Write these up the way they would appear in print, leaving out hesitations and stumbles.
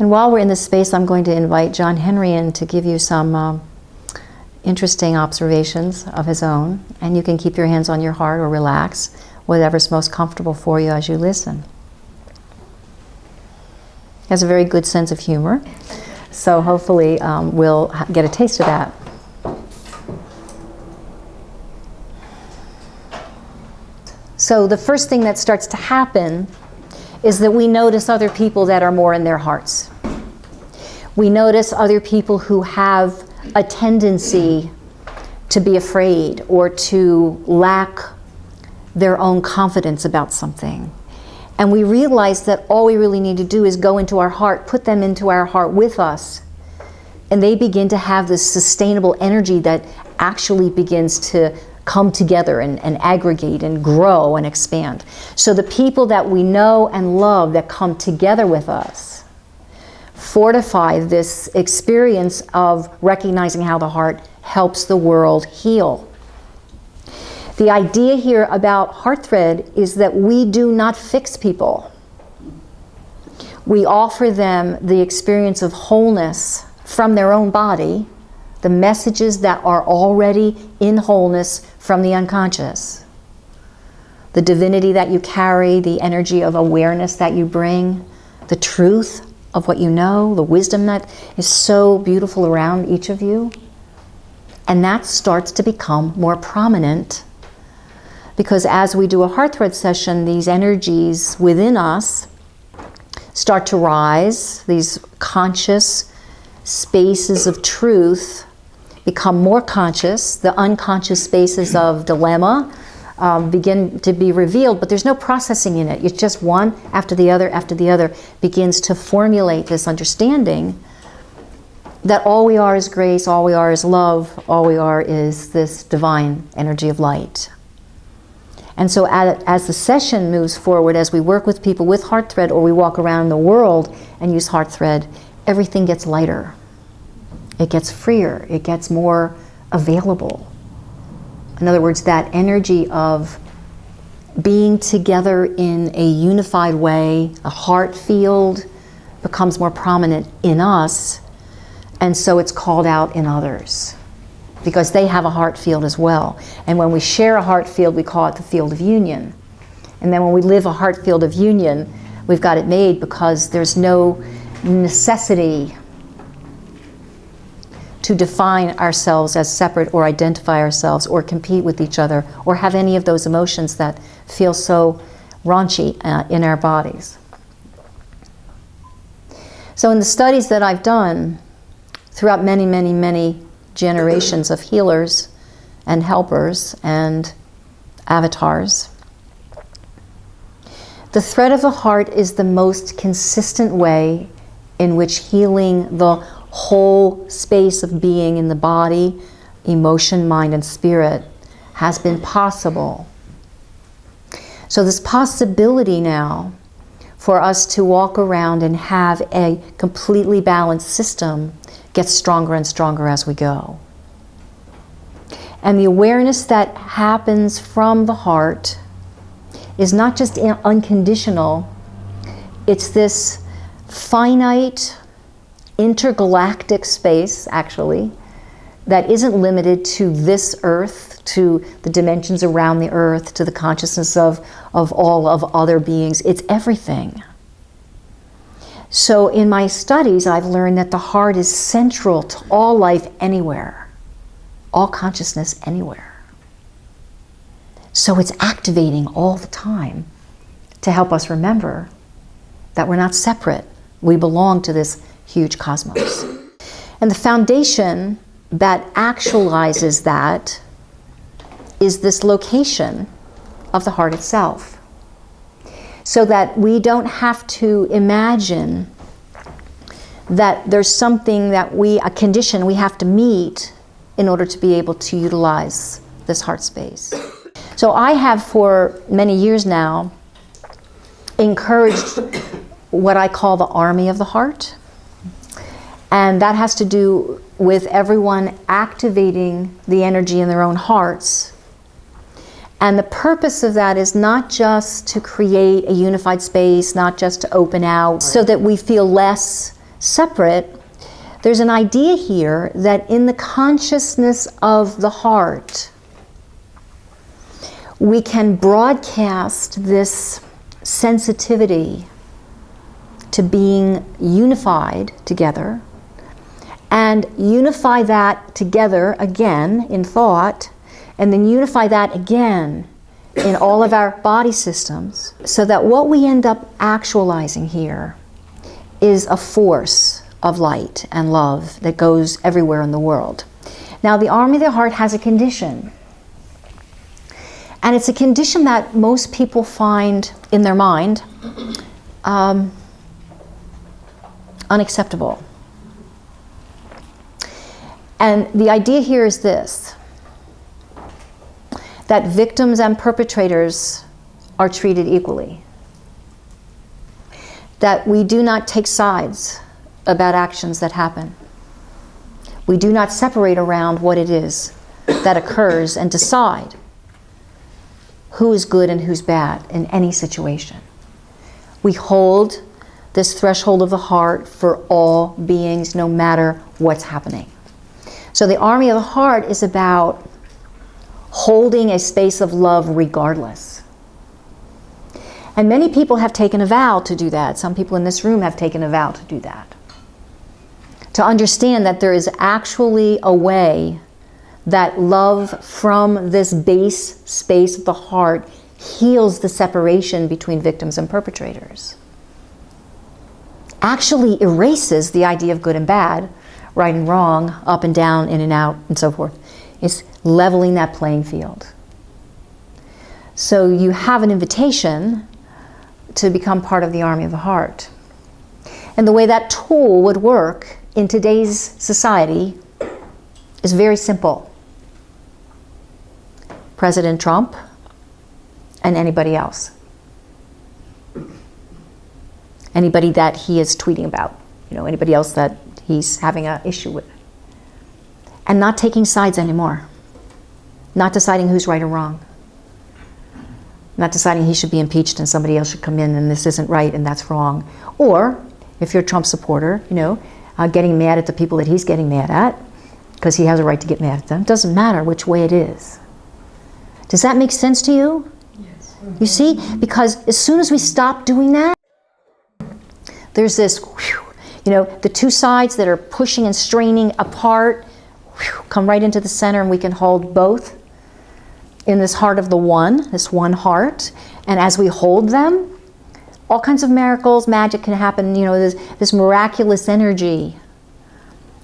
And while we're in this space, I'm going to invite John Henry in to give you some interesting observations of his own. And you can keep your hands on your heart or relax, whatever's most comfortable for you as you listen. He has a very good sense of humor, so hopefully we'll get a taste of that. So the first thing that starts to happen is that we notice other people that are more in their hearts. We notice other people who have a tendency to be afraid or to lack their own confidence about something. And we realize that all we really need to do is go into our heart, put them into our heart with us, and they begin to have this sustainable energy that actually begins to come together and aggregate and grow and expand. So the people that we know and love that come together with us fortify this experience of recognizing how the heart helps the world heal. The idea here about HeartThread is that we do not fix people. We offer them the experience of wholeness from their own body, the messages that are already in wholeness from the unconscious. The divinity that you carry, the energy of awareness that you bring, the truth of what you know, the wisdom that is so beautiful around each of you. And that starts to become more prominent because as we do a HeartThread session, these energies within us start to rise. These conscious spaces of truth become more conscious. The unconscious spaces of dilemma begin to be revealed, but there's no processing in it. It's just one after the other begins to formulate this understanding that all we are is grace, all we are is love, all we are is this divine energy of light. And so as the session moves forward, as we work with people with HeartThread or we walk around the world and use HeartThread, everything gets lighter. It gets freer. It gets more available. In other words, that energy of being together in a unified way, a heart field becomes more prominent in us, and so it's called out in others because they have a heart field as well. And when we share a heart field, we call it the field of union. And then when we live a heart field of union, we've got it made because there's no necessity to define ourselves as separate or identify ourselves or compete with each other or have any of those emotions that feel so raunchy in our bodies. So in the studies that I've done throughout many, many, many generations of healers and helpers and avatars, the thread of the heart is the most consistent way in which healing the whole space of being in the body, emotion, mind, and spirit has been possible. So this possibility now for us to walk around and have a completely balanced system gets stronger and stronger as we go. And the awareness that happens from the heart is not just unconditional, it's this finite, intergalactic space, actually, that isn't limited to this earth, to the dimensions around the earth, to the consciousness of all of other beings. It's everything. So in my studies, I've learned that the heart is central to all life anywhere, all consciousness anywhere. So it's activating all the time to help us remember that we're not separate. We belong to this huge cosmos. And the foundation that actualizes that is this location of the heart itself. So that we don't have to imagine that there's something that a condition we have to meet in order to be able to utilize this heart space. So I have for many years now encouraged what I call the army of the heart. And that has to do with everyone activating the energy in their own hearts. And the purpose of that is not just to create a unified space, not just to open out so that we feel less separate, there's an idea here that in the consciousness of the heart, we can broadcast this sensitivity to being unified together, and unify that together again in thought, and then unify that again in all of our body systems, so that what we end up actualizing here is a force of light and love that goes everywhere in the world. Now, the army of the heart has a condition. And it's a condition that most people find in their mind unacceptable. And the idea here is this, that victims and perpetrators are treated equally. That we do not take sides about actions that happen. We do not separate around what it is that occurs and decide who is good and who's bad in any situation. We hold this threshold of the heart for all beings, no matter what's happening. So the army of the heart is about holding a space of love regardless. And many people have taken a vow to do that. Some people in this room have taken a vow to do that. To understand that there is actually a way that love from this base space of the heart heals the separation between victims and perpetrators. Actually erases the idea of good and bad, right and wrong, up and down, in and out, and so forth. It's leveling that playing field. So you have an invitation to become part of the army of the heart. And the way that tool would work in today's society is very simple. President Trump and anybody else. Anybody that he is tweeting about, anybody else that he's having an issue with. And not taking sides anymore. Not deciding who's right or wrong. Not deciding he should be impeached and somebody else should come in and this isn't right and that's wrong. Or, if you're a Trump supporter, getting mad at the people that he's getting mad at, because he has a right to get mad at them. Doesn't matter which way it is. Does that make sense to you? Yes. You see? Because as soon as we stop doing that, there's this, the two sides that are pushing and straining apart, come right into the center, and we can hold both in this heart of the one, this one heart. And as we hold them, all kinds of miracles, magic can happen, this miraculous energy.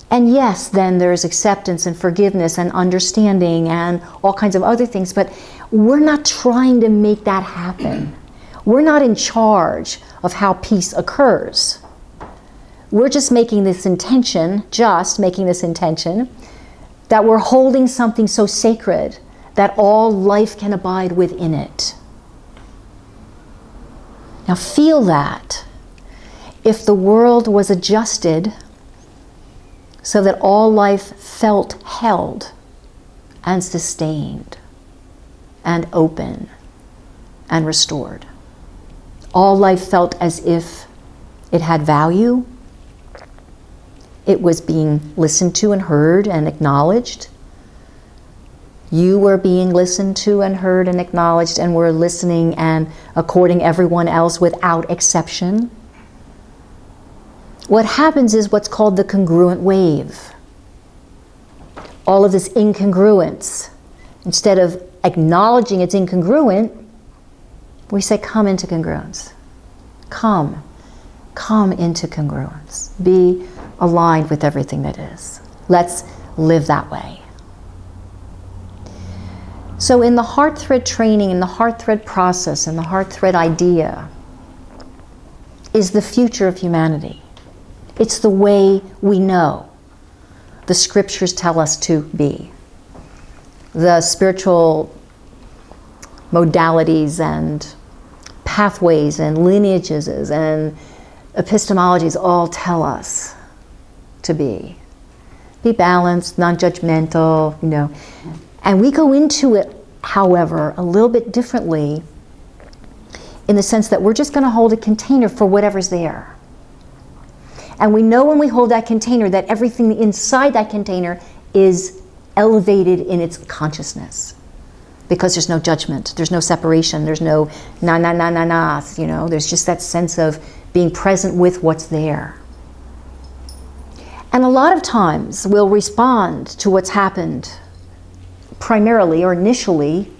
And yes, then there's acceptance and forgiveness and understanding and all kinds of other things, but we're not trying to make that happen. We're not in charge of how peace occurs. We're just making this intention that we're holding something so sacred that all life can abide within it. Now feel that. If the world was adjusted so that all life felt held and sustained and open and restored. All life felt as if it had value. It was being listened to and heard and acknowledged. You were being listened to and heard and acknowledged, and were listening and according everyone else without exception. What happens is what's called the congruent wave. All of this incongruence. Instead of acknowledging it's incongruent, we say, come into congruence. Come into congruence. Be aligned with everything that is. Let's live that way. So in the HeartThread training, in the HeartThread process, in the HeartThread idea, is the future of humanity. It's the way we know the scriptures tell us to be. The spiritual modalities and pathways and lineages and epistemologies all tell us to be. Be balanced, non-judgmental, And we go into it, however, a little bit differently, in the sense that we're just going to hold a container for whatever's there. And we know when we hold that container that everything inside that container is elevated in its consciousness. Because there's no judgment, there's no separation, there's no na, you know, there's just that sense of being present with what's there. And a lot of times we'll respond to what's happened primarily or initially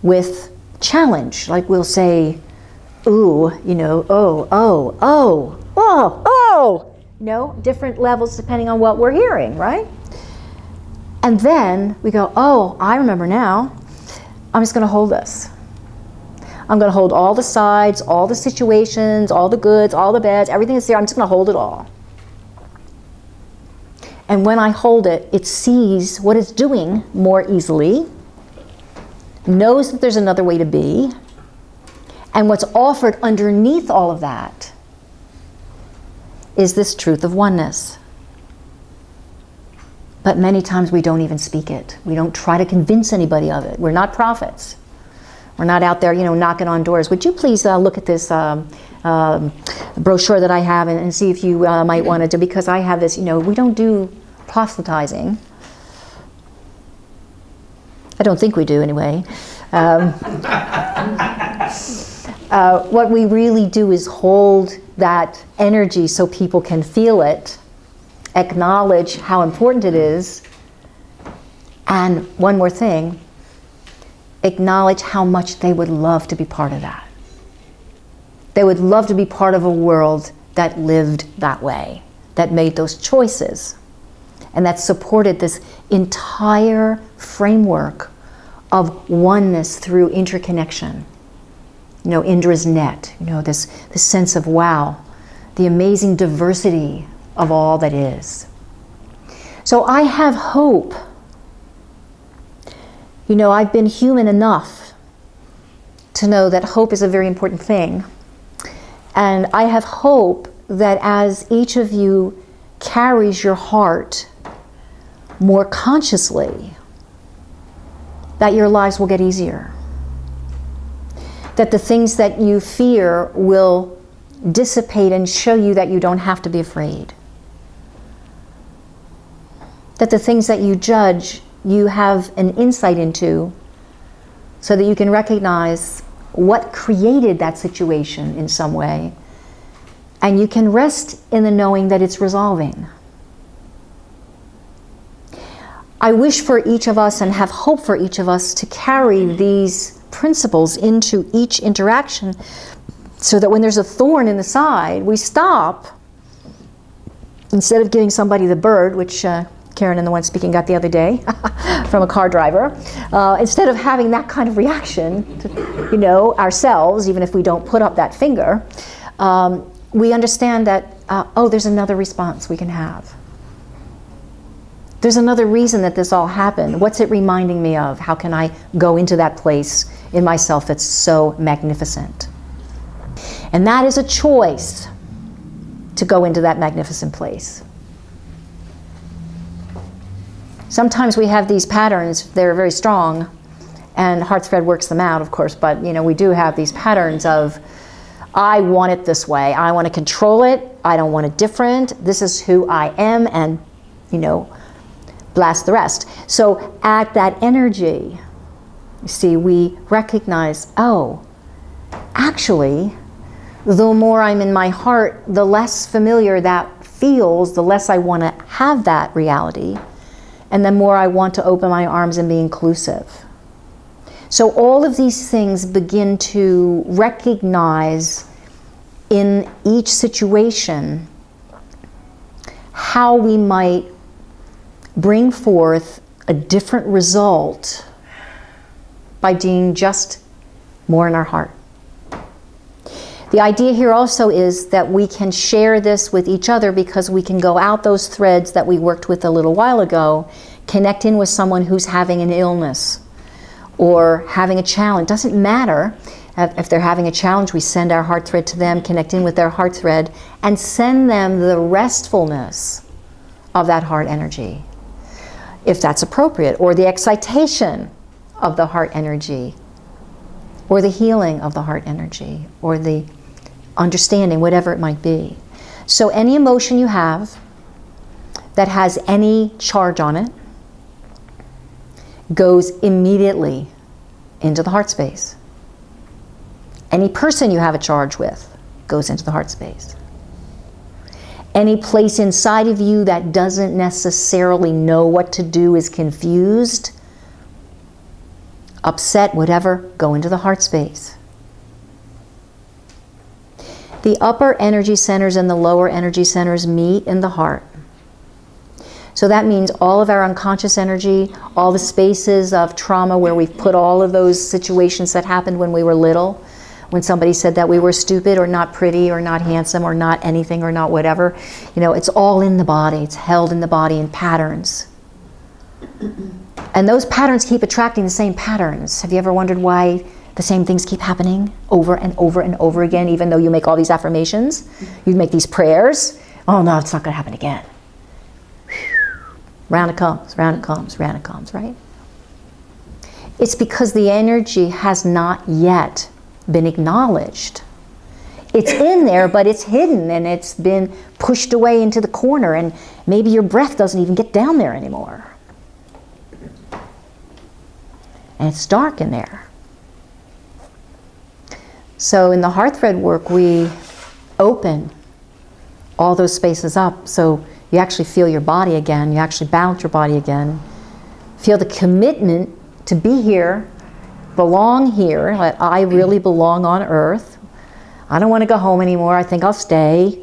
with challenge. Like we'll say, ooh, you know, oh, you know, different levels depending on what we're hearing, right? And then we go, oh, I remember now. I'm just going to hold this. I'm going to hold all the sides, all the situations, all the goods, all the bads, everything that's there. I'm just going to hold it all. And when I hold it, it sees what it's doing more easily, knows that there's another way to be, and what's offered underneath all of that is this truth of oneness. But many times we don't even speak it. We don't try to convince anybody of it. We're not prophets. We're not out there, you know, knocking on doors. Would you please look at this brochure that I have and see if you might want to do, because I have this, you know, we don't do proselytizing. I don't think we do anyway. What we really do is hold that energy so people can feel it, acknowledge how important it is, and one more thing, acknowledge how much they would love to be part of that. They would love to be part of a world that lived that way, that made those choices, and that supported this entire framework of oneness through interconnection. You know, Indra's net, you know, this sense of wow, the amazing diversity of all that is. So I have hope. You know, I've been human enough to know that hope is a very important thing. And I have hope that as each of you carries your heart more consciously, that your lives will get easier. That the things that you fear will dissipate and show you that you don't have to be afraid. That the things that you judge, you have an insight into, so that you can recognize what created that situation in some way, and you can rest in the knowing that it's resolving. I wish for each of us and have hope for each of us to carry these principles into each interaction, so that when there's a thorn in the side, we stop. Instead of giving somebody the bird, which Karen and the one speaking got the other day from a car driver, instead of having that kind of reaction to, you know, ourselves, even if we don't put up that finger, we understand that, oh, there's another response we can have. There's another reason that this all happened. What's it reminding me of? How can I go into that place in myself that's so magnificent? And that is a choice to go into that magnificent place. Sometimes we have these patterns, they're very strong, and HeartThread works them out, of course, but you know, we do have these patterns of, I want it this way, I want to control it, I don't want it different, this is who I am, and you know, blast the rest. So at that energy, you see, we recognize, oh, actually, the more I'm in my heart, the less familiar that feels, the less I want to have that reality, and the more I want to open my arms and be inclusive. So all of these things begin to recognize in each situation how we might bring forth a different result by being just more in our heart. The idea here also is that we can share this with each other, because we can go out those threads that we worked with a little while ago, connect in with someone who's having an illness or having a challenge. Doesn't matter. If they're having a challenge, we send our heart thread to them, connect in with their heart thread, and send them the restfulness of that heart energy, if that's appropriate, or the excitation of the heart energy, or the healing of the heart energy, or the understanding, whatever it might be. So any emotion you have that has any charge on it goes immediately into the heart space. Any person you have a charge with goes into the heart space. Any place inside of you that doesn't necessarily know what to do, is confused, upset, whatever, go into the heart space. The upper energy centers and the lower energy centers meet in the heart. So that means all of our unconscious energy, all the spaces of trauma where we've put all of those situations that happened when we were little, when somebody said that we were stupid or not pretty or not handsome or not anything or not whatever, it's all in the body. It's held in the body in patterns. And those patterns keep attracting the same patterns. Have you ever wondered why the same things keep happening over and over and over again, even though you make all these affirmations? You make these prayers. Oh no, it's not going to happen again. Round it comes, round it comes, round it comes, right? It's because the energy has not yet been acknowledged. It's in there, but it's hidden and it's been pushed away into the corner, and maybe your breath doesn't even get down there anymore. And it's dark in there. So in the HeartThread work, we open all those spaces up so you actually feel your body again, you actually balance your body again, feel the commitment to be here, belong here, that I really belong on earth. I don't want to go home anymore, I think I'll stay,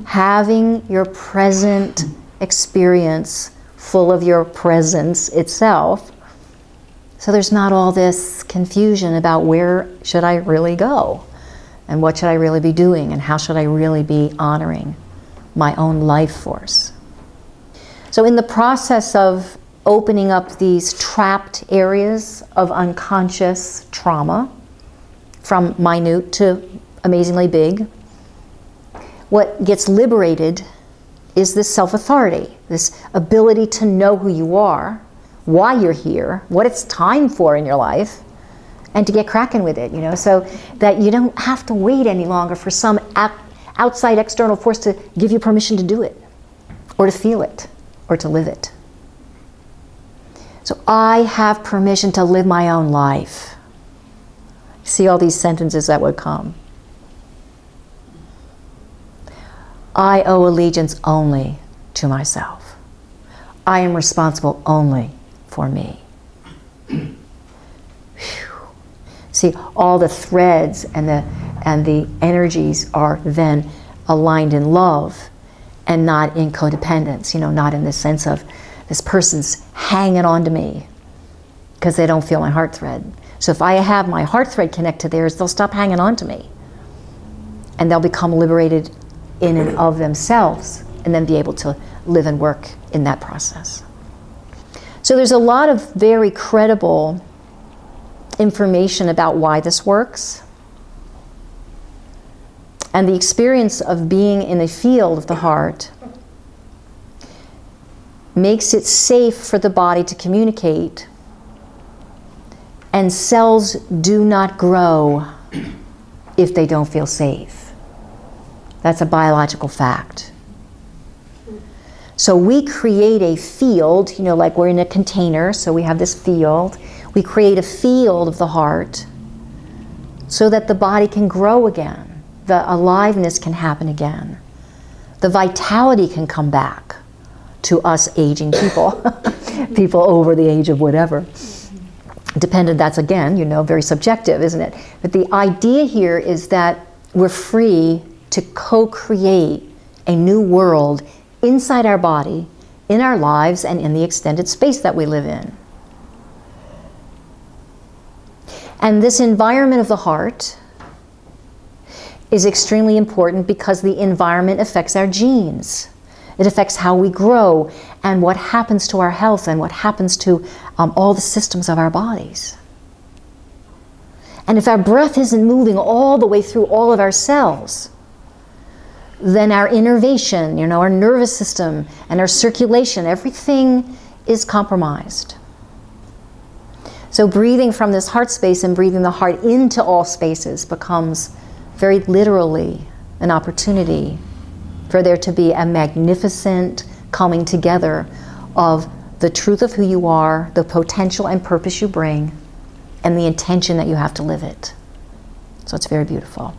having your present experience full of your presence itself. So there's not all this confusion about where should I really go, and what should I really be doing, and how should I really be honoring my own life force. So in the process of opening up these trapped areas of unconscious trauma, from minute to amazingly big, what gets liberated is this self-authority, this ability to know who you are, why you're here, what it's time for in your life, and to get cracking with it, so that you don't have to wait any longer for some outside external force to give you permission to do it, or to feel it, or to live it. So I have permission to live my own life. See all these sentences that would come. I owe allegiance only to myself. I am responsible only for me. See, all the threads and the energies are then aligned in love and not in codependence, not in the sense of this person's hanging on to me because they don't feel my heart thread. So if I have my heart thread connect to theirs, they'll stop hanging on to me. And they'll become liberated in and of themselves, and then be able to live and work in that process. So there's a lot of very credible information about why this works. And the experience of being in a field of the heart makes it safe for the body to communicate, and cells do not grow if they don't feel safe. That's a biological fact. So we create a field, like we're in a container, so we have this field. We create a field of the heart so that the body can grow again. The aliveness can happen again. The vitality can come back to us aging people, people over the age of whatever. Dependent, that's again, very subjective, isn't it? But the idea here is that we're free to co-create a new world inside our body, in our lives, and in the extended space that we live in. And this environment of the heart is extremely important because the environment affects our genes. It affects how we grow and what happens to our health and what happens to all the systems of our bodies. And if our breath isn't moving all the way through all of our cells, then our innervation, our nervous system and our circulation, everything is compromised. So breathing from this heart space and breathing the heart into all spaces becomes very literally an opportunity for there to be a magnificent coming together of the truth of who you are, the potential and purpose you bring, and the intention that you have to live it. So it's very beautiful.